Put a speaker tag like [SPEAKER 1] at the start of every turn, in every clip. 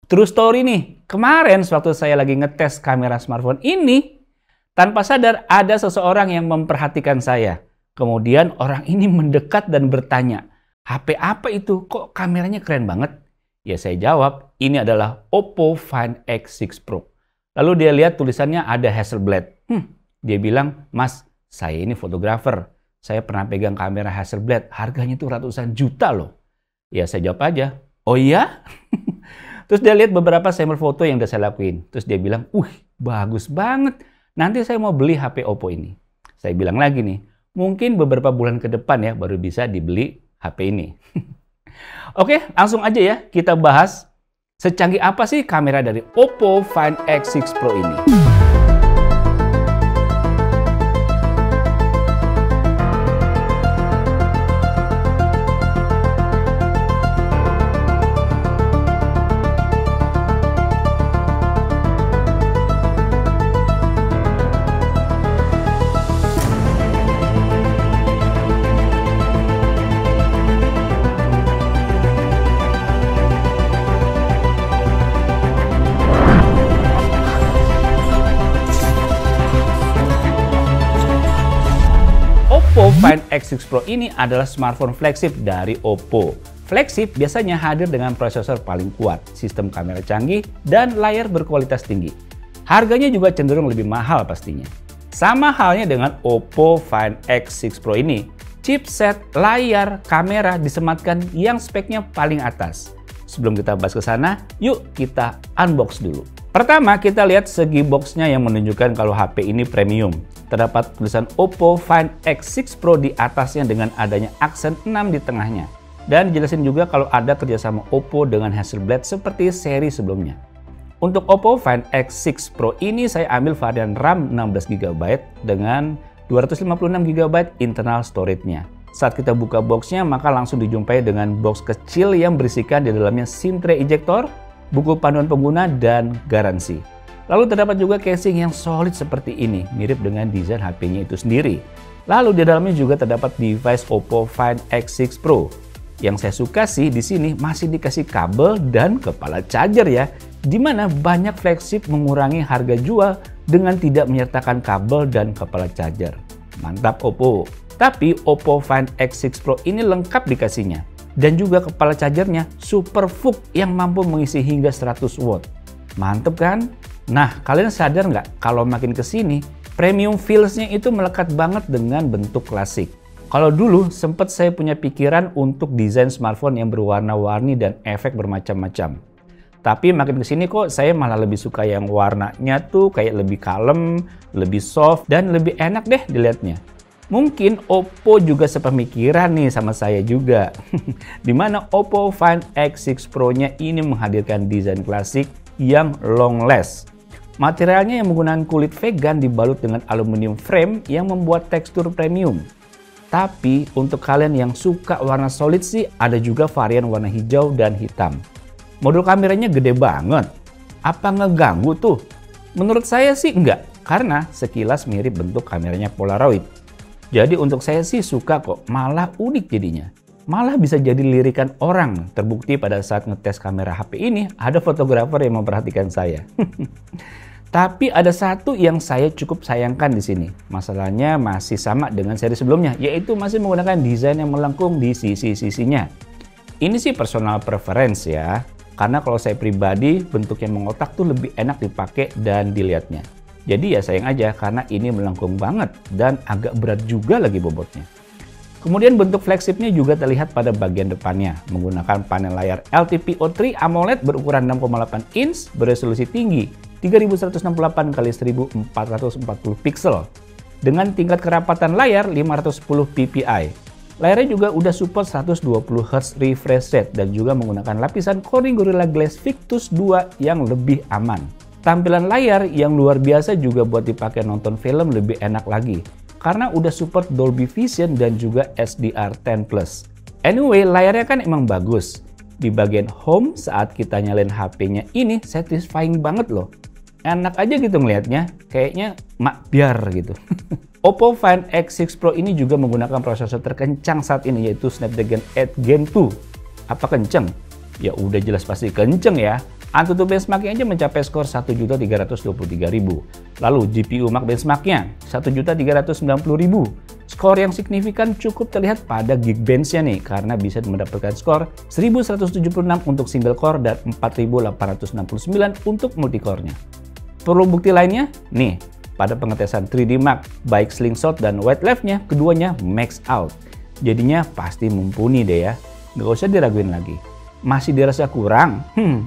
[SPEAKER 1] True story nih, kemarin sewaktu saya lagi ngetes kamera smartphone ini, tanpa sadar ada seseorang yang memperhatikan saya. Kemudian orang ini mendekat dan bertanya, HP apa itu? Kok kameranya keren banget? Ya saya jawab, ini adalah Oppo Find X6 Pro. Lalu dia lihat tulisannya ada Hasselblad. Dia bilang, Mas, saya ini fotografer. Saya pernah pegang kamera Hasselblad, harganya tuh ratusan juta loh. Ya saya jawab aja, oh iya? Terus dia lihat beberapa sampel foto yang udah saya lakuin. Terus dia bilang, bagus banget. Nanti saya mau beli HP Oppo ini. Saya bilang lagi nih, mungkin beberapa bulan ke depan ya baru bisa dibeli HP ini. Oke, langsung aja ya kita bahas secanggih apa sih kamera dari Oppo Find X6 Pro ini. Oppo Find X6 Pro ini adalah smartphone flagship dari Oppo. Flagship biasanya hadir dengan prosesor paling kuat, sistem kamera canggih, dan layar berkualitas tinggi. Harganya juga cenderung lebih mahal pastinya. Sama halnya dengan Oppo Find X6 Pro ini, chipset, layar, kamera disematkan yang speknya paling atas. Sebelum kita bahas ke sana, yuk kita unbox dulu. Pertama, kita lihat segi boxnya yang menunjukkan kalau HP ini premium. Terdapat tulisan Oppo Find X6 Pro di atasnya dengan adanya aksen 6 di tengahnya. Dan dijelasin juga kalau ada kerjasama Oppo dengan Hasselblad seperti seri sebelumnya. Untuk Oppo Find X6 Pro ini saya ambil varian RAM 16GB dengan 256GB internal storage-nya. Saat kita buka boxnya maka langsung dijumpai dengan box kecil yang berisikan di dalamnya SIM tray ejector, buku panduan pengguna, dan garansi. Lalu terdapat juga casing yang solid seperti ini, mirip dengan desain HP-nya itu sendiri. Lalu di dalamnya juga terdapat device Oppo Find X6 Pro. Yang saya suka sih di sini masih dikasih kabel dan kepala charger ya, di mana banyak flagship mengurangi harga jual dengan tidak menyertakan kabel dan kepala charger. Mantap Oppo. Tapi Oppo Find X6 Pro ini lengkap dikasihnya. Dan juga kepala chargernya super VOOC yang mampu mengisi hingga 100 watt. Mantep kan? Nah, kalian sadar nggak kalau makin kesini, premium feels-nya itu melekat banget dengan bentuk klasik. Kalau dulu sempat saya punya pikiran untuk desain smartphone yang berwarna-warni dan efek bermacam-macam. Tapi makin kesini kok saya malah lebih suka yang warnanya tuh kayak lebih kalem, lebih soft, dan lebih enak deh dilihatnya. Mungkin Oppo juga sepemikiran nih sama saya juga. Dimana Oppo Find X6 Pro-nya ini menghadirkan desain klasik yang long last. Materialnya yang menggunakan kulit vegan dibalut dengan aluminium frame yang membuat tekstur premium. Tapi untuk kalian yang suka warna solid sih ada juga varian warna hijau dan hitam. Modul kameranya gede banget. Apa ngeganggu tuh? Menurut saya sih enggak, karena sekilas mirip bentuk kameranya Polaroid. Jadi untuk saya sih suka kok, malah unik jadinya. Malah bisa jadi lirikan orang. Terbukti pada saat ngetes kamera HP ini ada fotografer yang memperhatikan saya. Tapi ada satu yang saya cukup sayangkan di sini. Masalahnya masih sama dengan seri sebelumnya, yaitu masih menggunakan desain yang melengkung di sisi-sisinya. Ini sih personal preference ya, karena kalau saya pribadi bentuk yang mengotak tuh lebih enak dipakai dan dilihatnya. Jadi ya sayang aja karena ini melengkung banget dan agak berat juga lagi bobotnya. Kemudian bentuk flagshipnya juga terlihat pada bagian depannya, menggunakan panel layar LTPO3 AMOLED berukuran 6,8 inch beresolusi tinggi 3168x1440 pixel dengan tingkat kerapatan layar 510 ppi. Layarnya juga udah support 120 Hz refresh rate dan juga menggunakan lapisan Corning Gorilla Glass Victus 2 yang lebih aman. Tampilan layar yang luar biasa juga buat dipakai nonton film lebih enak lagi karena udah support Dolby Vision dan juga HDR10+. Anyway, layarnya kan emang bagus. Di bagian home saat kita nyalain HP-nya ini satisfying banget loh. Enak aja gitu ngelihatnya, kayaknya biar gitu. Oppo Find X6 Pro ini juga menggunakan prosesor terkencang saat ini yaitu Snapdragon 8 Gen 2. Apa kenceng? Ya udah jelas pasti kenceng ya. AnTuTu benchmarknya aja mencapai skor 1.323.000. Lalu GPU Max benchmarknya 1.390.000. Skor yang signifikan cukup terlihat pada Geekbench-nya nih, karena bisa mendapatkan skor 1.176 untuk single core dan 4.869 untuk multicore-nya. Perlu bukti lainnya? Nih, pada pengetesan 3D Mark, baik slingshot dan white left-nya, keduanya max out. Jadinya pasti mumpuni deh ya, nggak usah diraguin lagi. Masih dirasa kurang?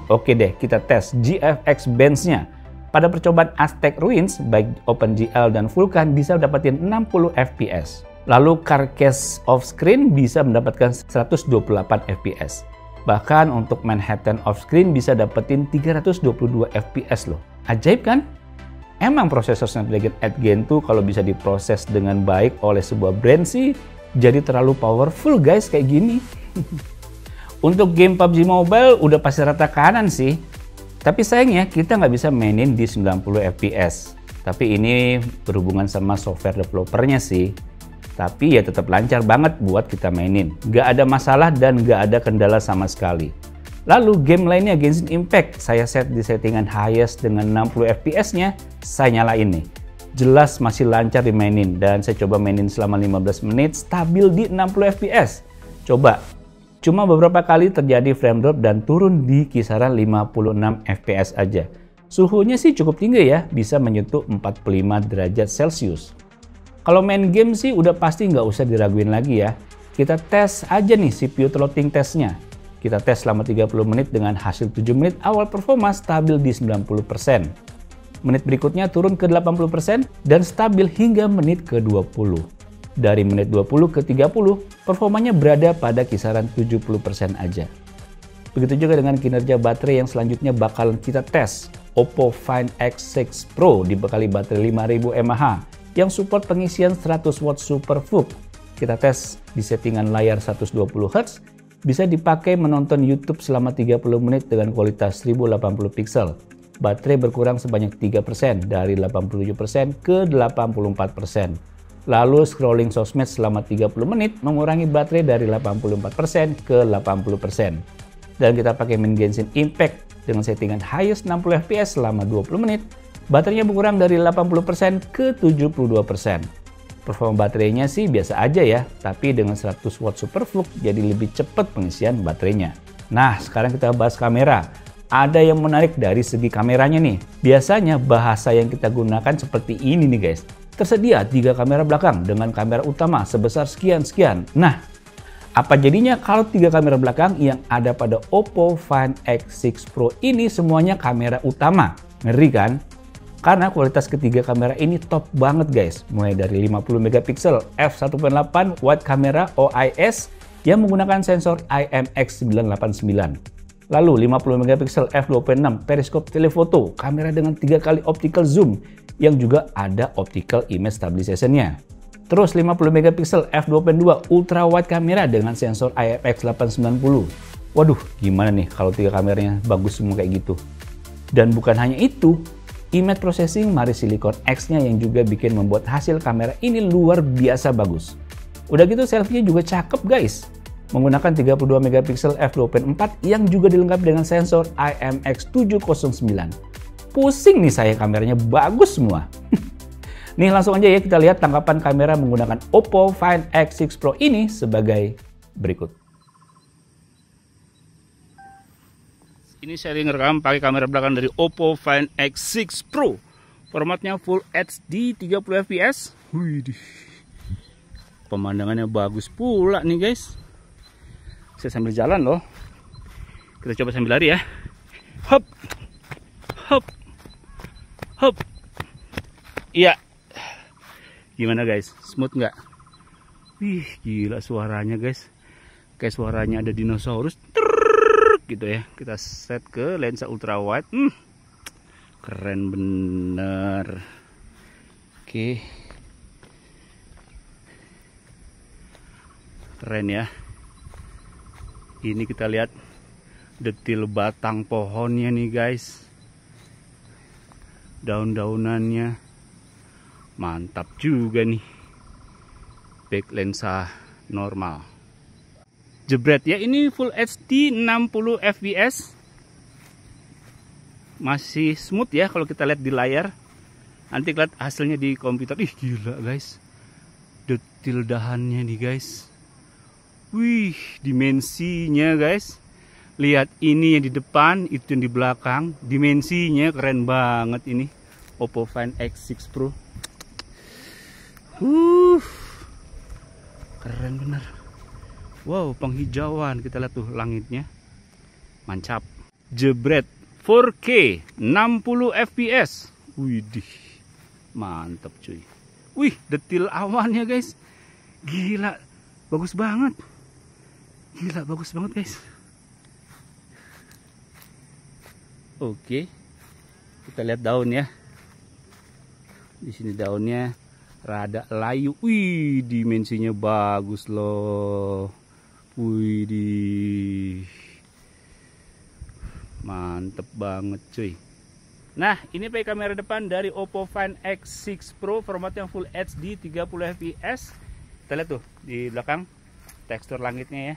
[SPEAKER 1] Oke deh, kita tes GFX Bench-nya. Pada percobaan Aztec Ruins, baik OpenGL dan Vulkan bisa dapetin 60 FPS. Lalu Carcass Offscreen bisa mendapatkan 128 FPS. Bahkan untuk Manhattan Offscreen bisa dapetin 322 FPS loh. Ajaib kan? Emang prosesor Snapdragon 8 Gen 2 kalau bisa diproses dengan baik oleh sebuah brand sih jadi terlalu powerful guys kayak gini. Untuk game PUBG Mobile udah pasti rata kanan sih. Tapi sayangnya kita nggak bisa mainin di 90 FPS. Tapi ini berhubungan sama software developernya sih. Tapi ya tetap lancar banget buat kita mainin. Nggak ada masalah dan nggak ada kendala sama sekali. Lalu game lainnya Genshin Impact. Saya set di settingan highest dengan 60 FPS-nya. Saya nyalain nih. Jelas masih lancar dimainin. Dan saya coba mainin selama 15 menit stabil di 60 FPS. Coba. Cuma beberapa kali terjadi frame drop dan turun di kisaran 56 FPS aja. Suhunya sih cukup tinggi ya, bisa menyentuh 45 derajat Celcius. Kalau main game sih udah pasti nggak usah diraguin lagi ya. Kita tes aja nih CPU throttling testnya. Kita tes selama 30 menit dengan hasil 7 menit awal performa stabil di 90%. Menit berikutnya turun ke 80% dan stabil hingga menit ke-20. Dari menit 20 ke 30, performanya berada pada kisaran 70% aja. Begitu juga dengan kinerja baterai yang selanjutnya bakalan kita tes. Oppo Find X6 Pro dibekali baterai 5000 mAh yang support pengisian 100 watt Super VOOC. Kita tes di settingan layar 120 Hz, bisa dipakai menonton YouTube selama 30 menit dengan kualitas 1080 pixel. Baterai berkurang sebanyak 3% dari 87% ke 84%. Lalu scrolling sosmed selama 30 menit mengurangi baterai dari 84% ke 80%. Dan kita pakai main Genshin Impact dengan settingan highest 60 FPS selama 20 menit, baterainya berkurang dari 80% ke 72%. Performa baterainya sih biasa aja ya, tapi dengan 100 watt Super VOOC jadi lebih cepat pengisian baterainya. Nah, sekarang kita bahas kamera. Ada yang menarik dari segi kameranya nih. Biasanya bahasa yang kita gunakan seperti ini nih guys. Tersedia 3 kamera belakang dengan kamera utama sebesar sekian-sekian. Nah, apa jadinya kalau 3 kamera belakang yang ada pada Oppo Find X6 Pro ini semuanya kamera utama? Ngeri kan? Karena kualitas ketiga kamera ini top banget guys. Mulai dari 50 megapiksel f1.8 wide kamera OIS yang menggunakan sensor IMX989. Lalu 50 megapiksel f2.6 periskop telefoto, kamera dengan 3 kali optical zoom yang juga ada optical image stabilization-nya. Terus 50 megapiksel f2.2 ultra wide kamera dengan sensor IMX890. Waduh, gimana nih kalau 3 kameranya bagus semua kayak gitu. Dan bukan hanya itu, image processing Mari Silicon X-nya yang juga bikin membuat hasil kamera ini luar biasa bagus. Udah gitu selfie-nya juga cakep guys. Menggunakan 32 megapiksel f2.4 yang juga dilengkapi dengan sensor IMX709. Pusing nih saya, kameranya bagus semua. Nih langsung aja ya kita lihat tangkapan kamera menggunakan Oppo Find X6 Pro ini sebagai berikut. Ini saya ngerekam pakai kamera belakang dari Oppo Find X6 Pro. Formatnya Full HD 30 fps. Wih, pemandangannya bagus pula nih guys. Saya sambil jalan loh. Kita coba sambil lari ya. Hop, hop, hop. Iya. Gimana guys? Smooth nggak? Wih, gila suaranya guys. Kayak suaranya ada dinosaurus. Gitu ya. Kita set ke lensa ultra wide. Keren bener. Oke. Keren ya. Ini kita lihat detil batang pohonnya nih guys. Daun-daunannya mantap juga nih. Back lensa normal. Jebret ya, ini Full HD 60 fps. masih smooth ya kalau kita lihat di layar. Nanti lihat hasilnya di komputer. Ih gila guys, detil dahannya nih guys. Wih, dimensinya guys. Lihat ini yang di depan, itu yang di belakang. Dimensinya keren banget ini. Oppo Find X6 Pro. Keren bener. Wow, penghijauan. Kita lihat tuh langitnya. Mantap. Jebret 4K 60 fps. Widih. Mantap cuy. Wih, detil awannya guys. Gila, bagus banget. Gila, bagus banget guys. Oke. Kita lihat daun ya. Di sini daunnya rada layu. Wih, dimensinya bagus loh. Wih, mantep banget cuy. Nah, ini pakai kamera depan dari Oppo Find X6 Pro, formatnya Full HD 30 fps. Kita lihat tuh di belakang tekstur langitnya ya.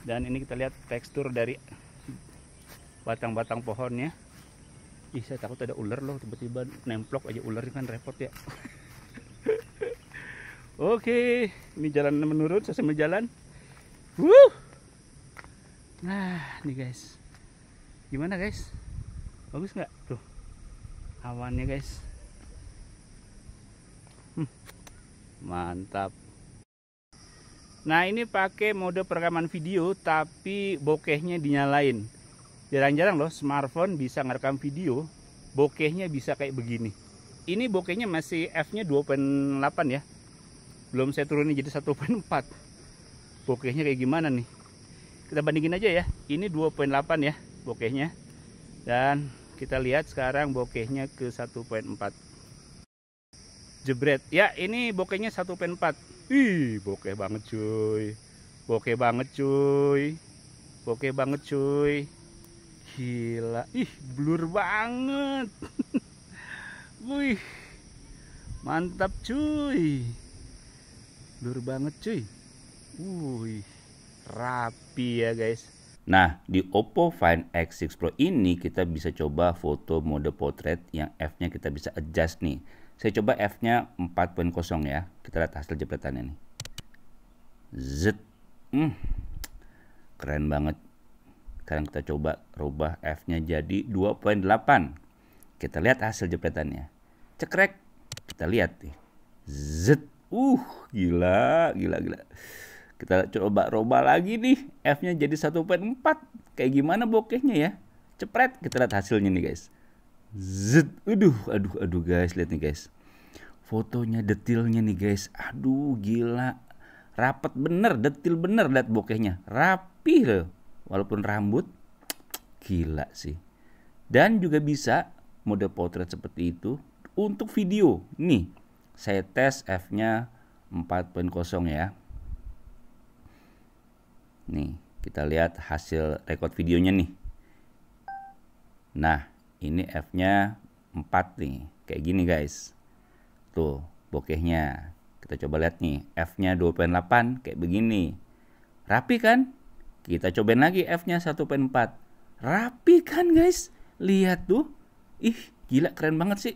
[SPEAKER 1] Dan ini kita lihat tekstur dari batang-batang pohonnya. Ih, saya takut ada ular loh, tiba-tiba nemplok aja ular, kan repot ya. Oke, ini jalan menurun, saya sambil jalan. Nah, nih guys. Gimana guys? Bagus nggak? Tuh, awannya guys. Mantap. Nah, ini pakai mode perekaman video, tapi bokehnya dinyalain. Jarang-jarang loh smartphone bisa ngerekam video, bokehnya bisa kayak begini. Ini bokehnya masih f-nya 2.8 ya. Belum saya turunin jadi 1.4. Bokehnya kayak gimana nih? Kita bandingin aja ya. Ini 2.8 ya bokehnya. Dan kita lihat sekarang bokehnya ke 1.4. Jebret. Ya, ini bokehnya 1.4. Ih, bokeh banget cuy. Bokeh banget cuy. Bokeh banget cuy. Gila. Ih, blur banget. Wih. Mantap cuy. Blur banget cuy. Wih, rapi ya guys. Nah, di Oppo Find X6 Pro ini kita bisa coba foto mode portrait yang f-nya kita bisa adjust nih. Saya coba f-nya 4.0 ya. Kita lihat hasil jepretannya nih. Zet. Keren banget. Sekarang kita coba rubah f-nya jadi 2.8. Kita lihat hasil jepretannya. Cekrek. Kita lihat nih. Zet. Gila. Kita coba rubah lagi nih. F-nya jadi 1.4. Kayak gimana bokehnya ya? Cepret. Kita lihat hasilnya nih guys. Zet. Aduh guys. Lihat nih guys. Fotonya, detilnya nih guys. Aduh, gila. Rapet bener, detil bener. Lihat bokehnya. Rapi loh. Walaupun rambut. Gila sih. Dan juga bisa mode portrait seperti itu untuk video. Nih, saya tes f-nya 4.0 ya. Nih, kita lihat hasil record videonya nih. Nah, ini f-nya 4 nih. Kayak gini guys. Tuh, bokehnya. Kita coba lihat nih, f-nya 2.8 kayak begini. Rapi kan? Kita cobain lagi f-nya 1.4. Rapi kan guys? Lihat tuh. Ih, gila, keren banget sih.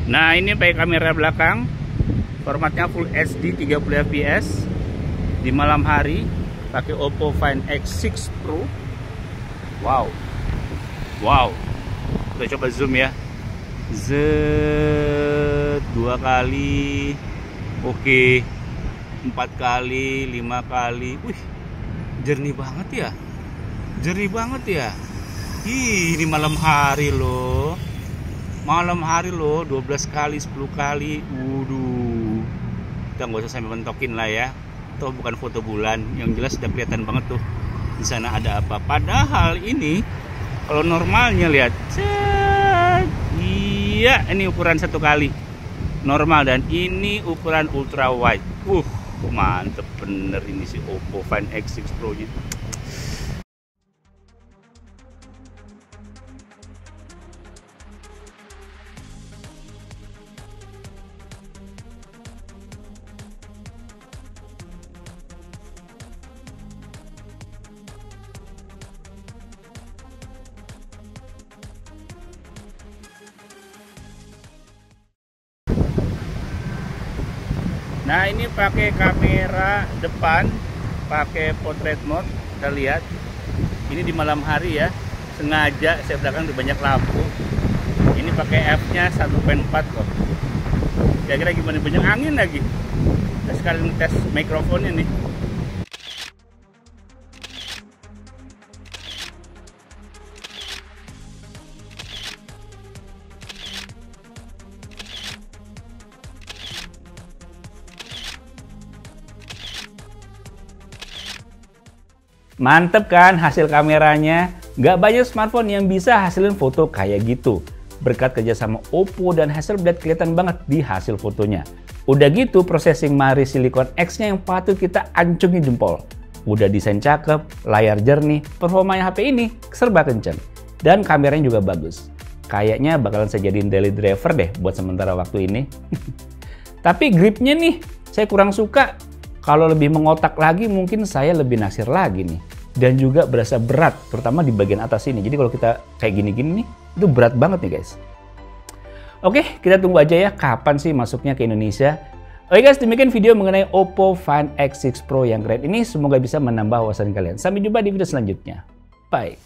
[SPEAKER 1] Nah, ini pakai kamera belakang, formatnya Full HD 30 fps di malam hari, pakai Oppo Find X6 Pro. Wow, kita coba zoom ya. Z 2 kali. Oke, 4 kali, 5 kali. Wih, jernih banget ya. Jernih banget ya. Ih, ini malam hari loh. Malam hari loh, 12 kali, 10 kali. Waduh. Kita nggak usah sampai mentokin lah ya. Toh bukan foto bulan, yang jelas udah kelihatan banget tuh di sana ada apa. Padahal ini kalau normalnya lihat, iya ini ukuran 1 kali normal, dan ini ukuran ultra wide. Mantep bener ini si Oppo Find X6 Pro nya. Nah, ini pakai kamera depan, pakai portrait mode. Kita lihat, ini di malam hari ya, sengaja saya belakang udah banyak lampu. Ini pakai f-nya 1.4 kok. Kira-kira gimana, banyak angin lagi. Kita sekalian tes mikrofonnya nih. Mantep kan hasil kameranya? Nggak banyak smartphone yang bisa hasilin foto kayak gitu. Berkat kerjasama Oppo dan Hasselblad kelihatan banget di hasil fotonya. Udah gitu processing Mari Silicon X-nya yang patut kita acungin jempol. Udah desain cakep, layar jernih, performanya HP ini serba kenceng. Dan kameranya juga bagus. Kayaknya bakalan saya jadiin daily driver deh buat sementara waktu ini. Tapi gripnya nih, saya kurang suka. Kalau lebih mengotak lagi mungkin saya lebih naksir lagi nih. Dan juga berasa berat, terutama di bagian atas ini. Jadi kalau kita kayak gini-gini nih, itu berat banget nih guys. Oke, kita tunggu aja ya kapan sih masuknya ke Indonesia. Oke guys, demikian video mengenai Oppo Find X6 Pro yang keren ini. Semoga bisa menambah wawasan kalian. Sampai jumpa di video selanjutnya. Bye.